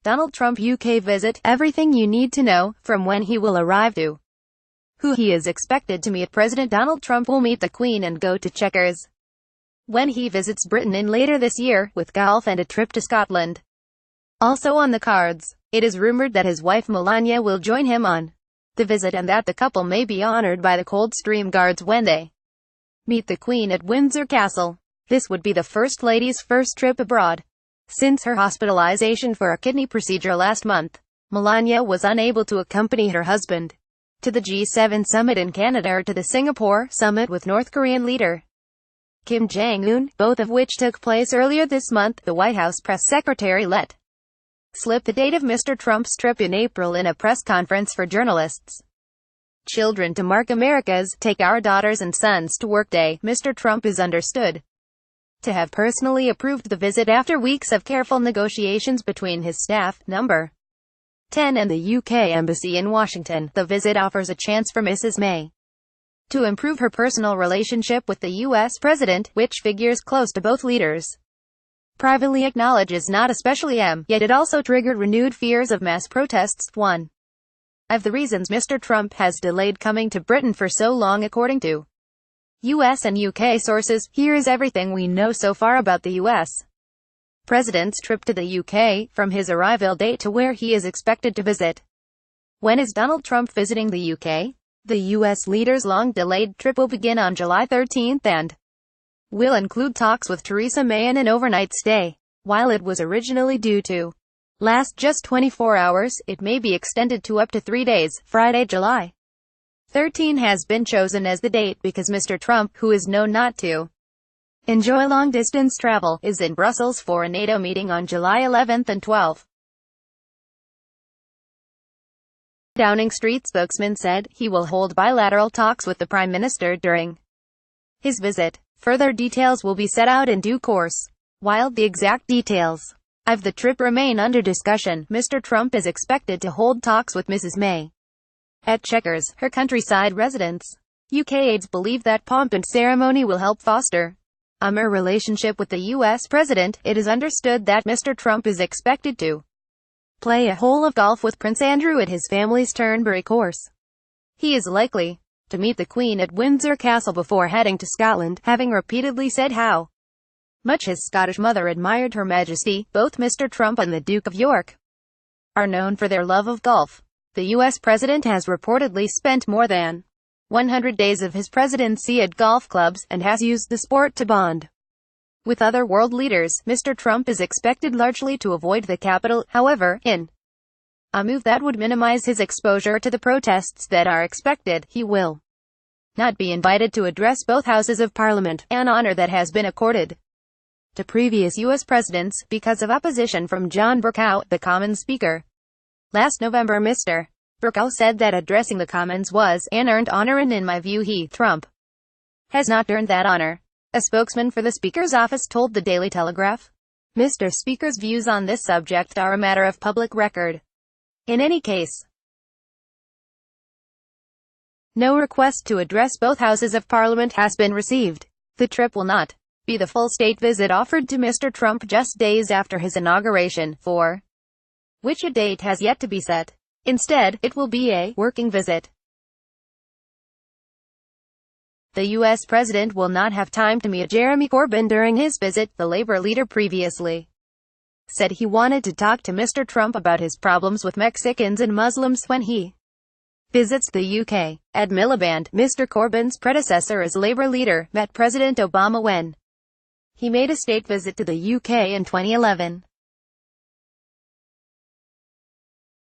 Donald Trump UK visit, everything you need to know, from when he will arrive to who he is expected to meet. President Donald Trump will meet the Queen and go to Chequers when he visits Britain in later this year, with golf and a trip to Scotland also on the cards. It is rumored that his wife Melania will join him on the visit and that the couple may be honored by the Coldstream Guards when they meet the Queen at Windsor Castle. This would be the First Lady's first trip abroad since her hospitalization for a kidney procedure last month. Melania was unable to accompany her husband to the G7 summit in Canada or to the Singapore summit with North Korean leader Kim Jong-un, both of which took place earlier this month. The White House press secretary let slip the date of Mr. Trump's trip in April in a press conference for journalists. Children to mark America's Take Our Daughters and Sons to Work Day. Mr. Trump is understood to have personally approved the visit after weeks of careful negotiations between his staff, number 10, and the UK Embassy in Washington. The visit offers a chance for Mrs. May to improve her personal relationship with the US president, which figures close to both leaders privately acknowledges not especially yet it also triggered renewed fears of mass protests. One of the reasons Mr. Trump has delayed coming to Britain for so long, according to US and UK sources. Here is everything we know so far about the US president's trip to the UK, from his arrival date to where he is expected to visit. When is Donald Trump visiting the UK? The US leader's long-delayed trip will begin on July 13 and will include talks with Theresa May and an overnight stay. While it was originally due to last just 24 hours, it may be extended to up to 3 days. Friday, July 13 has been chosen as the date because Mr. Trump, who is known not to enjoy long-distance travel, is in Brussels for a NATO meeting on July 11 and 12. Downing Street spokesman said he will hold bilateral talks with the Prime Minister during his visit. Further details will be set out in due course. While the exact details of the trip remain under discussion, Mr. Trump is expected to hold talks with Mrs. May at Chequers, her countryside residence. UK aides believe that pomp and ceremony will help foster a mere relationship with the US president. It is understood that Mr. Trump is expected to play a hole of golf with Prince Andrew at his family's Turnberry course. He is likely to meet the Queen at Windsor Castle before heading to Scotland, having repeatedly said how much his Scottish mother admired Her Majesty. Both Mr. Trump and the Duke of York are known for their love of golf. The US president has reportedly spent more than 100 days of his presidency at golf clubs, and has used the sport to bond with other world leaders. Mr. Trump is expected largely to avoid the capital, however, in a move that would minimize his exposure to the protests that are expected. He will not be invited to address both houses of parliament, an honor that has been accorded to previous U.S. presidents, because of opposition from John Bercow, the Commons Speaker. Last November, Mr. Bercow said that addressing the Commons was an earned honor, and in my view Trump has not earned that honor. A spokesman for the Speaker's office told the Daily Telegraph, Mr. Speaker's views on this subject are a matter of public record. In any case, no request to address both houses of parliament has been received. The trip will not be the full state visit offered to Mr. Trump just days after his inauguration, for which a date has yet to be set. Instead, it will be a working visit. The U.S. president will not have time to meet Jeremy Corbyn during his visit. The Labour leader previously said he wanted to talk to Mr. Trump about his problems with Mexicans and Muslims when he visits the UK. Ed Miliband, Mr. Corbyn's predecessor as Labour leader, met President Obama when he made a state visit to the UK in 2011.